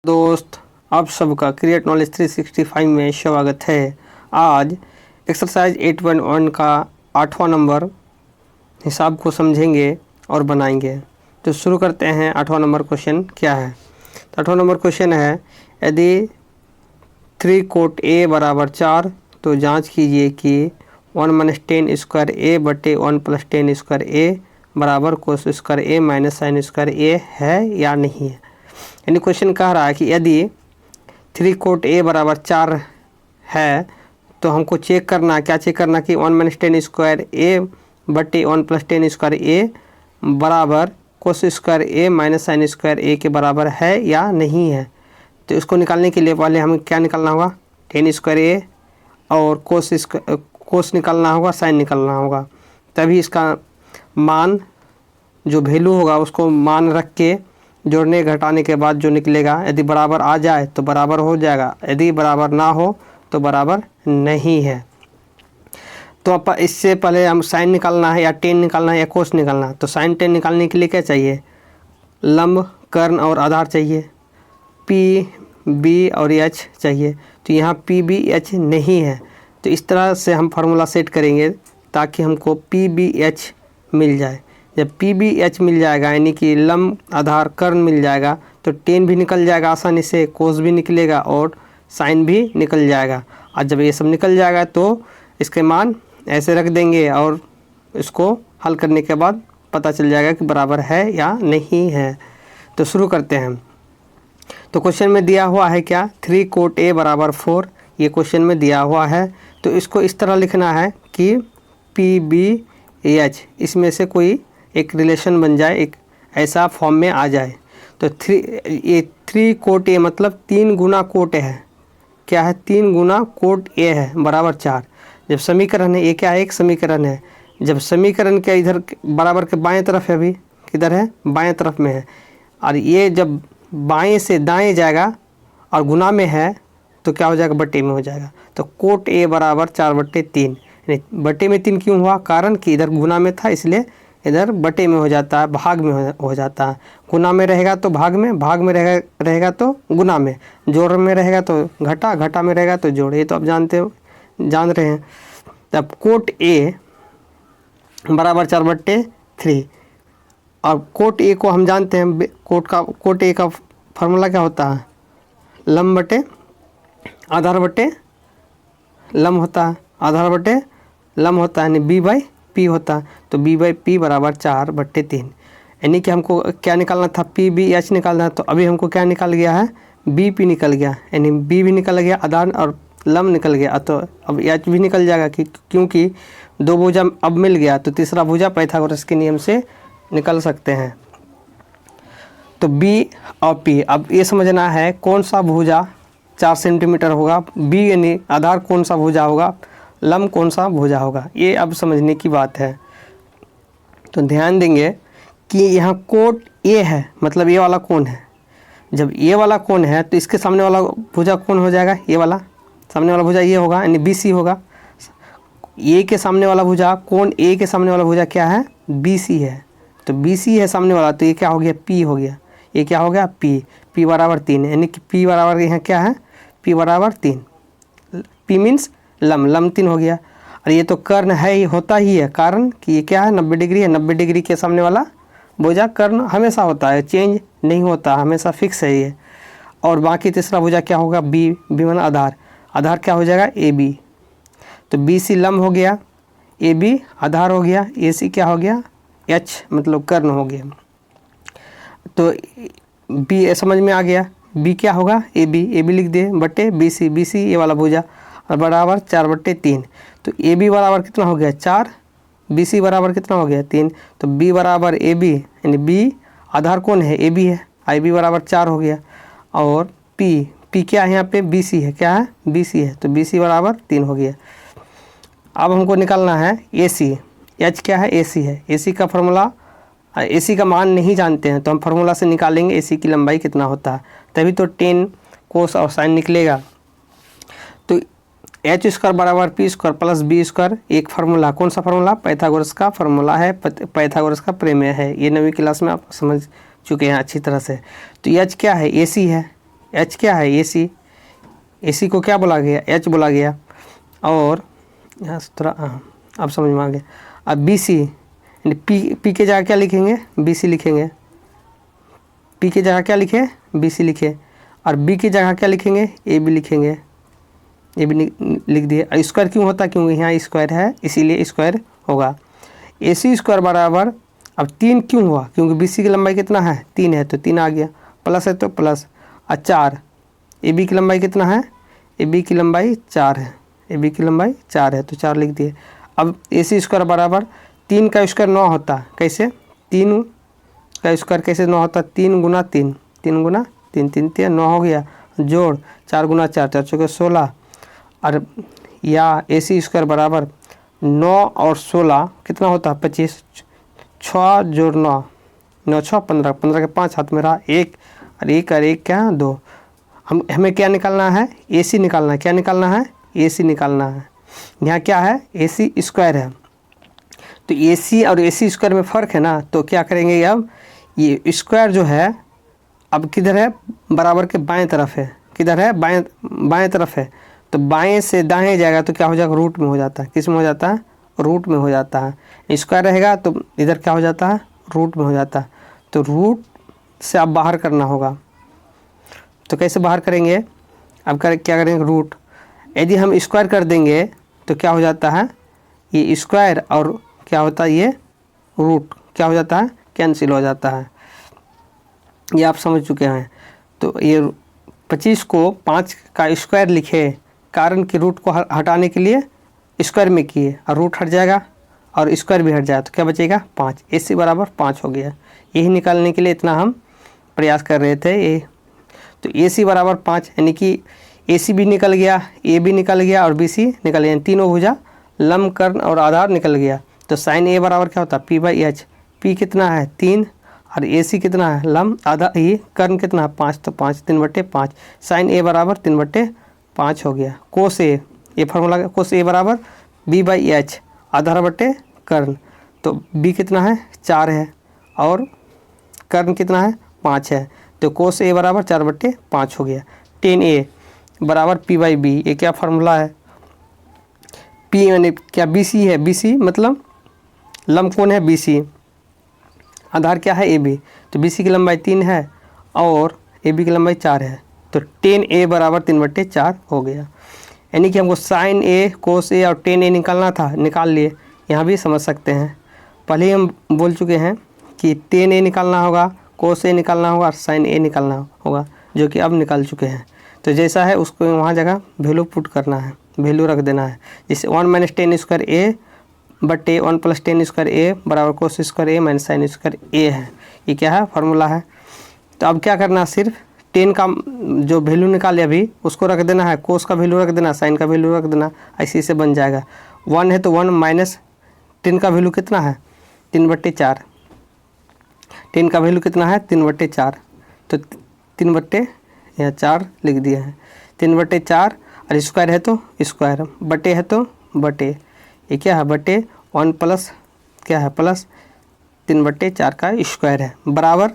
दोस्त, आप सबका क्रिएट नॉलेज 365 में स्वागत है। आज एक्सरसाइज 8.1 का 8वां नंबर हिसाब को समझेंगे और बनाएंगे। तो शुरू करते हैं। 8वां नंबर क्वेश्चन क्या है? तो 8वां नंबर क्वेश्चन है, यदि 3 कोट a बराबर 4 तो जांच कीजिए कि 1 - 10 स्क्वायर a बटे 1 + 10 स्क्वायर a बराबर cos square a minus sine square a है या नहीं है। यानी क्वेश्चन कह रहा है कि यदि 3 कोट a बराबर 4 है तो हमको चेक करना, क्या चेक करना कि 1 - 10 स्क्वायर a बटे 1 + 10 स्क्वायर a बराबर cos square a minus sine square a के बराबर है या नहीं है। तो इसको निकालने के लिए पहले हमें क्या निकालना होगा? 10 स्क्वायर a और कोस निकालना होगा, साइन निकालना होगा। तभी इसका मान जो वैल्यू होगा उसको मान रख के जोड़ने घटाने के बाद जो निकलेगा, यदि बराबर आ जाए तो बराबर हो जाएगा, यदि बराबर ना हो तो बराबर नहीं है। तो अब इससे पहले हम साइन निकालना है या टेन निकालना है या कोस निकालना है। तो साइन टेन निकालने के लिए क्या चाहिए? लंब, कर्ण और आधार चाहिए। पी, बी और एच चाहिए। तो यहाँ पी, बी, एच नहीं है। तो इस तरह से हम फार्मूला सेट करेंगे ताकि हमको पी, बी, एच मिल जाए। जब पी, बी, एच मिल जाएगा यानी कि लंब, आधार, कर्ण मिल जाएगा तो टेन भी निकल जाएगा आसानी से, कोस भी निकलेगा और साइन भी निकल जाएगा। और जब ये सब निकल जाएगा तो इसके मान ऐसे रख देंगे और इसको हल करने के बाद पता चल जाएगा कि बराबर है या नहीं है। तो शुरू करते हैं। तो क्वेश्चन में दिया हुआ है क्या? 3 कोट a बराबर 4, ये क्वेश्चन में दिया हुआ है। तो इसको इस तरह लिखना है कि पी, बी, एच इसमें से कोई एक रिलेशन बन जाए, एक ऐसा फॉर्म में आ जाए। तो 3 कोट a मतलब 3 गुना कोट है। क्या है? 3 गुना कोट a है बराबर 4। जब समीकरण है, ये क्या है? एक समीकरण है। जब समीकरण के इधर बराबर के बाएं तरफ है, अभी किधर है? बाएं तरफ में है। और ये जब बाएं से दाएं जाएगा और गुना में है तो क्या हो जाएगा? बटे में हो जाएगा। तो कोट a बराबर 4/3। बटे में 3 क्यों हुआ? कारण कि इधर गुना में था इसलिए इधर बटे में हो जाता है, भाग में हो जाता है। गुना में रहेगा तो भाग में रहेगा तो गुना में, जोड़ में रहेगा तो घटा में रहेगा तो जोड़। ये तो आप जान रहे हैं। तब कोट a बराबर 4/3 और कोट a को हम जानते हैं, कोट a का फार्मूला क्या होता है? लंब बटे आधार बटे लंब होता है, आधार बटे लंब होता है, यानी b/p होता है। तो b/p बराबर 4/3। यानी कि हमको क्या निकालना था? p, b, h निकालना है। तो अभी हमको क्या निकल गया है? bp निकल गया, यानी b भी निकल गया, आधार और लंब निकल गया। तो अब h भी निकल जाएगा क्योंकि 2 भुजा अब मिल गया तो तीसरा भुजा पाइथागोरस के नियम से निकल सकते हैं। तो b और p, अब ये समझना है कौन सा भुजा 4 सेंटीमीटर होगा, b यानी आधार कौन सा भुजा होगा, लंब कौन सा भुजा होगा, ये अब समझने की बात है। तो ध्यान देंगे कि यहाँ कोट a है, मतलब ये वाला कौन है। जब ये वाला कौन है तो इसके सामने वाला भुजा कौन हो जाएगा? ये वाला सामने वाला भुजा ये होगा, यानी BC होगा। a के सामने वाला भुजा, कौन a के सामने वाला भुजा क्या है? BC है। तो BC है सामने वाला, तो ये क्या हो गया? P हो गया। ये क्या हो गया? P बराबर 3, यानी कि P बराबर यहाँ क्या है? P बराबर 3। P मीन्स लंब 3 हो गया। और ये तो कर्ण है ही, होता ही है, कारण कि ये क्या है? 90 डिग्री है। 90 डिग्री के सामने वाला भुजा कर्ण हमेशा होता है, चेंज नहीं होता, हमेशा फिक्स है ये। और बाकी तीसरा भुजा क्या होगा? बी माना आधार क्या हो जाएगा? AB। तो BC लंब हो गया, AB आधार हो गया, AC क्या हो गया? H मतलब कर्ण हो गया। तो B समझ में आ गया। B क्या होगा? AB लिख दे बटे BC ये वाला भुजा और बराबर 4/3। तो AB बराबर कितना हो गया? 4, BC बराबर कितना हो गया? 3। तो B बराबर AB, यानी B आधार कौन है? AB है, IB बराबर 4 हो गया। और P क्या है यहाँ पे? BC है। क्या है? BC है। तो BC बराबर 3 हो गया। अब हमको निकालना है AC। H क्या है? AC है। AC का फार्मूला, AC का मान नहीं जानते हैं तो हम फार्मूला से निकालेंगे AC की लंबाई कितना होता है, तभी तो 10 कोस और साइन निकलेगा। तो h² बराबर p² प्लस b², एक फार्मूला, कौन सा फार्मूला? पाइथागोरस का फार्मूला है, पाइथागोरस का प्रमेय है। ये 9वीं क्लास में आप समझ चुके हैं अच्छी तरह से। तो h क्या है? AC है, एच क्या है ए सी, ए सी को क्या बोला गया, एच बोला गया। और यहाँ से थोड़ा अब समझ में आ गया। अब बी सी, पी के जगह क्या लिखेंगे, बी सी लिखेंगे। पी की जगह क्या लिखे, बी सी लिखे। और बी की जगह क्या लिखेंगे, ए बी लिखेंगे। ए बी लिख दिए। स्क्वायर क्यों होता है, क्योंकि यहाँ स्क्वायर है इसीलिए स्क्वायर होगा। ए सी स्क्वायर बराबर, अब 3 क्यों हुआ, क्योंकि बी सी की लंबाई कितना है, 3 है तो 3 आ गया, प्लस है तो प्लस। और 4, ए बी की लंबाई कितना है, ए बी की लंबाई 4 है, ए बी की लंबाई 4 है तो 4 लिख दिए। अब ए सी स्क्वायर बराबर 3 का स्क्वायर 9 होता है, कैसे, 3 का स्क्वायर कैसे 9 होता है, 3 गुना 3, 3 गुना 3, 3 3 9 हो गया, जोड़ 4 गुना 4, 4 चौके 16। और या ए सी स्क्वायर बराबर 9 और 16 कितना होता है 25, 6 जोड़ 9, 9 6 15, 15 के 5 हाथ में रहा 1, और 1 और 1 क्या 2। हमें क्या निकालना है, ए सी निकालना है, क्या निकालना है, ए सी निकालना है। यहाँ क्या है, ए सी स्क्वायर है, तो ए सी और ए सी स्क्वायर में फ़र्क है ना, तो क्या करेंगे, अब ये स्क्वायर जो है अब किधर है, बराबर के बाएं तरफ है, किधर है, बाएं तरफ है, तो बाएं से दाएं जाएगा तो क्या हो जाएगा, रूट में हो जाता है, किस में हो जाता है, रूट में हो जाता है। स्क्वायर रहेगा तो इधर क्या हो जाता है, रूट में हो जाता है, तो रूट से अब बाहर करना होगा। तो कैसे बाहर करेंगे, अब क्या करेंगे, रूट, यदि हम स्क्वायर कर देंगे तो क्या हो जाता है, ये स्क्वायर और क्या होता है, ये रूट क्या हो जाता है, कैंसिल हो जाता है। ये आप समझ चुके हैं। तो ये 25 को 5 का स्क्वायर लिखे, कारण कि रूट को हटाने के लिए स्क्वायर में किए, और रूट हट जाएगा और स्क्वायर भी हट जाएगा तो क्या बचेगा, 5। ए सी बराबर 5 हो गया। यही निकालने के लिए इतना हम प्रयास कर रहे थे। ये तो ए सी बराबर 5, यानी कि ए सी भी निकल गया, ए भी निकल गया और बी सी निकल गया, तीनों भुजा, लंब, कर्ण और आधार निकल गया। तो साइन ए बराबर क्या होता है, पी बाई एच। पी कितना है 3, और ए सी कितना है, लंब, आधा, ये कर्ण कितना है 5, तो 5 3/5। साइन ए बराबर 3/5 हो गया। कोस ए, ये फार्मूला, कोस ए बराबर बी बाई एच, आधार बटे कर्ण, तो बी कितना है 4 है और कर्ण कितना है 5 है, तो कोस ए बराबर 4/5 हो गया। टेन ए बराबर पी बाई बी, ये क्या फार्मूला है, पी यानी क्या, बी सी है, बी सी मतलब लंब कौन है, बी सी, आधार क्या है ए बी, तो बी सी की लंबाई 3 है और ए बी की लंबाई 4 है, तो टेन ए बराबर 3/4 हो गया। यानी कि हमको साइन ए, कोस ए और टेन ए निकालना था, निकाल लिए। यहाँ भी समझ सकते हैं, पहले ही हम बोल चुके हैं कि टेन ए निकालना होगा, कोस ए निकालना होगा और साइन ए निकालना होगा, जो कि अब निकाल चुके हैं। तो जैसा है उसको वहाँ जगह वैल्यू पुट करना है, वैल्यू रख देना है। जैसे 1 - टेन स्क्वायर ए बटे 1 + टेन स्क्वायर ए बराबर कोस स्क्वायर ए माइनस साइन स्क्वायर ए है। ये क्या है, फार्मूला है। तो अब क्या करना है, सिर्फ 10 का जो वैल्यू निकाले अभी उसको रख देना है, कोस का वैल्यू रख देना, साइन का वैल्यू रख देना, ऐसे से बन जाएगा। 1 है तो 1 माइनस 10 का वैल्यू कितना है 3/4, 10 का वैल्यू कितना है 3/4, तो 3/4 लिख दिया है। 3/4 और स्क्वायर है तो स्क्वायर, बटे है तो बटे, ये क्या है बटे 1 प्लस क्या है प्लस 3/4 का स्क्वायर है, बराबर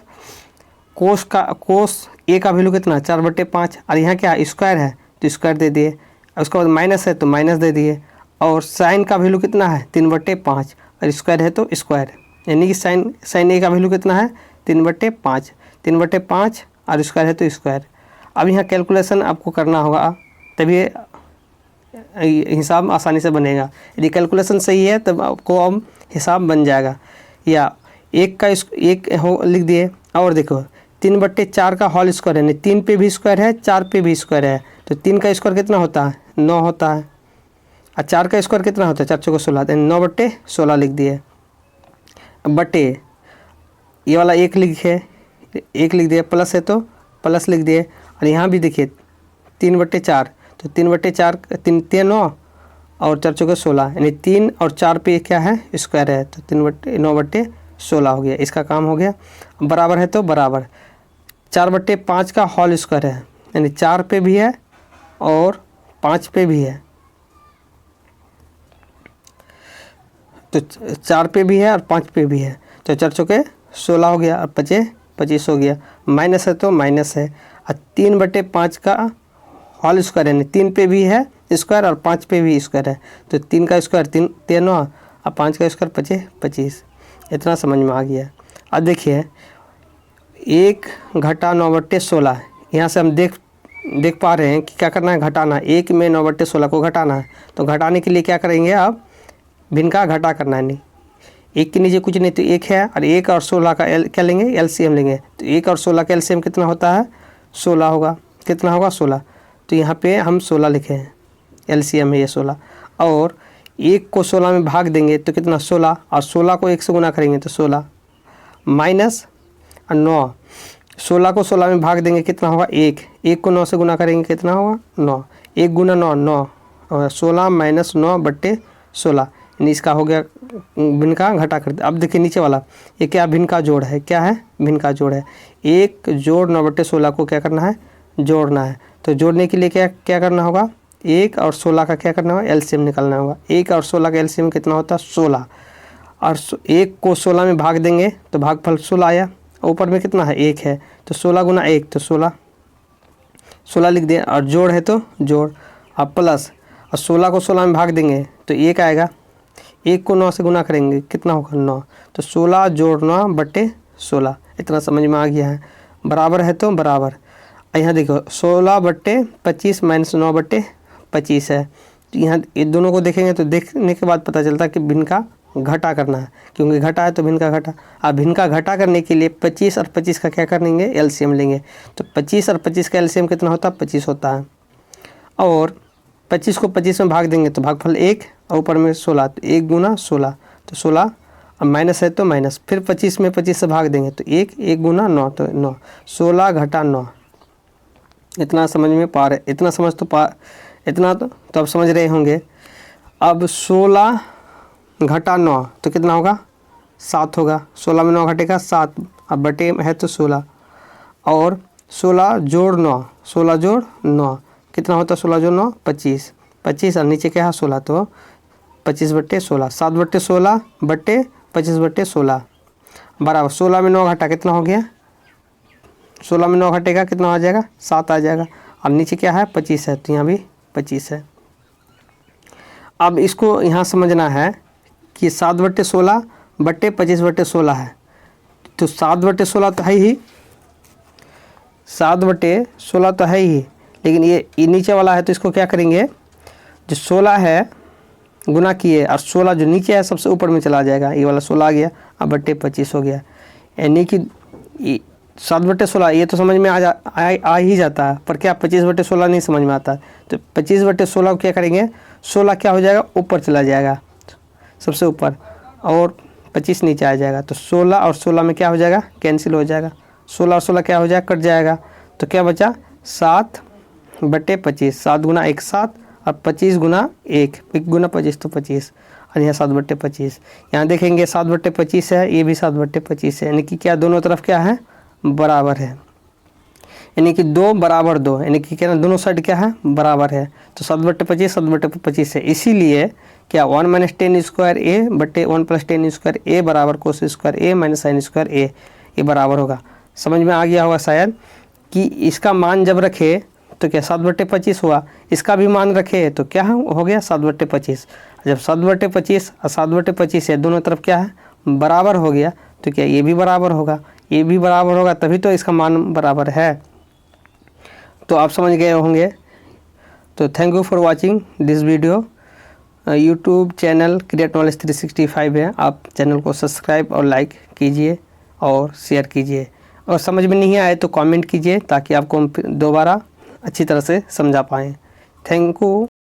कोस ए का वैल्यू कितना 4/5, और यहाँ क्या स्क्वायर है तो स्क्वायर दे दिए, उसके बाद माइनस है तो माइनस दे दिए, और साइन का वैल्यू कितना है 3/5 और स्क्वायर है तो स्क्वायर, यानी कि साइन ए का वैल्यू कितना है 3/5, 3/5 और स्क्वायर है तो स्क्वायर। अब यहाँ कैलकुलेशन आपको करना होगा, तभी हिसाब आसानी से बनेगा। यदि कैलकुलेशन सही है तब आपको अब हिसाब बन जाएगा। या एक लिख दिए, और देखो 3/4 का होल स्क्वायर है, यानी 3 पे भी स्क्वायर है 4 पे भी स्क्वायर है, तो 3 का स्क्वायर कितना होता है 9 होता है, और 4 का स्क्वायर कितना होता है 4 चौके 16, 9/16 लिख दिए, बटे ये वाला 1 लिख दिए, प्लस है तो प्लस लिख दिए, और यहाँ भी देखिए 3/4, तो 3/4 3 9 और 4 चौके 16, यानी 3 और 4 पे क्या है स्क्वायर है, तो 9/16 हो गया। इसका काम हो गया। बराबर है तो बराबर 4/5 का होल स्क्वायर है, यानी 4 पे भी है और 5 पे भी है, तो 4 पे भी है और 5 पे भी है, तो 4 चौके 16 हो गया और 25 हो गया। माइनस है तो माइनस है, और 3/5 का होल स्क्वायर, यानी 3 पे भी है स्क्वायर और 5 पे भी स्क्वायर है, तो 3 का स्क्वायर 3 और 5 का स्क्वायर 25। इतना समझ में आ गया। अब देखिए 1 घटा 9/16, यहाँ से हम देख पा रहे हैं कि क्या करना है, घटाना। 1 में 9/16 को घटाना है, तो घटाने के लिए क्या करेंगे, अब भिन्न का घटा करना है। नहीं, 1 के नीचे कुछ नहीं, तो 1 है, और 1 और 16 का क्या लेंगे, एलसीएम लेंगे। तो 1 और 16 का एलसीएम कितना होता है, 16 होगा। कितना होगा, 16। तो यहाँ पे हम 16 लिखे हैं, एलसीएम है ये 16। और 1 को 16 में भाग देंगे तो कितना, 16, और 16 को 1 से गुना करेंगे तो 16, माइनस 9। 16 को 16 में भाग देंगे कितना होगा, 1। 1 को 9 से गुना करेंगे कितना होगा, 9। 1 गुना 9, 9, और 16 माइनस 9/16, यानी इसका हो गया भिन्न का घटा करते। अब देखिए नीचे वाला, ये क्या भिन्न का जोड़ है, क्या है, भिन्न का जोड़ है। 1 जोड़ 9/16 को क्या करना है, जोड़ना है। तो जोड़ने के लिए क्या करना होगा, 1 और 16 का क्या करना होगा, एलसीएम निकालना होगा। 1 और 16 का एलसीएम कितना होता है, 16, और 1 को 16 में भाग देंगे तो भागफल 16 आया। ऊपर में कितना है, 1 है, तो 16 गुना 1 तो 16 लिख दें, और जोड़ है तो जोड़, अब प्लस, और 16 को 16 में भाग देंगे तो 1 आएगा। 1 को 9 से गुना करेंगे कितना होगा, 9, तो 16 जोड़ 9/16। इतना समझ में आ गया है। बराबर है तो बराबर, यहाँ देखो 16/25 माइनस 9/25 है। तो यहाँ ये दोनों को देखेंगे तो देखने के बाद पता चलता है कि भिन्न का घटा करना है, क्योंकि घटा है तो भिन्न का घटा। अब भिन्न का घटा करने के लिए 25 और 25 का क्या करेंगे, एलसीएम लेंगे। तो 25 और 25 का एलसीएम कितना होता है, 25 होता है। और 25 को 25 में भाग देंगे तो भागफल 1, और ऊपर में 16, तो 1 गुना 16, तो 16, अब माइनस है तो माइनस, फिर 25 में 25 से भाग देंगे तो 1 गुना 9 तो 9, 16 घटा 9। इतना समझ में पा रहे, इतना समझ तो इतना तो अब समझ रहे होंगे। अब 16 घटा 9 तो कितना होगा, 7 होगा। 16 में 9 घटेगा 7, अब बटे है तो 16, और 16 जोड़ 9, 16 जोड़ 9 कितना होता है, 16 जोड़ 9 25, 25, और नीचे क्या है 16, तो 25/16, 7/16 बटे 25/16 बराबर 16 में 9 घटा कितना हो गया, 16 में 9 घटेगा कितना आ जाएगा, 7 आ जाएगा। और नीचे क्या है, 25 है, तो यहाँ भी 25 है। अब इसको यहाँ समझना है कि 7/16 बटे 25/16 है, तो 7/16 तो है ही, 7/16 तो है ही, लेकिन ये नीचे वाला है तो इसको क्या करेंगे, जो 16 है गुना किए, और 16 जो नीचे है सबसे ऊपर में चला जाएगा, ये वाला 16 आ गया, अब बटे 25 हो गया। यानी कि 7/16 ये तो समझ में आ ही जाता है, पर क्या 25/16 नहीं समझ में आता। तो 25/16 को क्या करेंगे, 16 क्या हो जाएगा, ऊपर चला जाएगा सबसे ऊपर, और 25 नीचे आ जाएगा। तो 16 और 16 में क्या हो जाएगा, कैंसिल हो जाएगा। 16 और 16 क्या हो जाएगा, कट जाएगा। तो क्या बचा, 7/25, 7 गुना 1 7, और 25 गुना 1 गुना 25 तो 25, और यहाँ 7/25। यहाँ देखेंगे 7/25 है, ये भी 7/25 है, यानी कि क्या दोनों तरफ क्या है, बराबर है। यानी कि 2 बराबर 2, यानी कि क्या दोनों साइड क्या है, बराबर है। तो 7/25 7/25 है, इसीलिए क्या 1 - 10 स्क्वायर ए बटे 1 + 10 स्क्वायर ए बराबर कोस स्क्वायर ए माइनस साइन स्क्वायर ए, ये बराबर होगा। समझ में आ गया होगा शायद कि इसका मान जब रखे तो क्या 7/25 हुआ, इसका भी मान रखे तो क्या हो गया 7/25। जब 7/25 और 7/25 है, दोनों तरफ क्या है, बराबर हो गया, तो क्या ये भी बराबर होगा, ये भी बराबर होगा, तभी तो इसका मान बराबर है। तो आप समझ गए होंगे। तो thank you for watching this video. YouTube channel create knowledge 365 है, आप चैनल को सब्सक्राइब और लाइक कीजिए और शेयर कीजिए, और समझ में नहीं आए तो कमेंट कीजिए ताकि आपको दोबारा अच्छी तरह से समझा पाएँ। Thank you.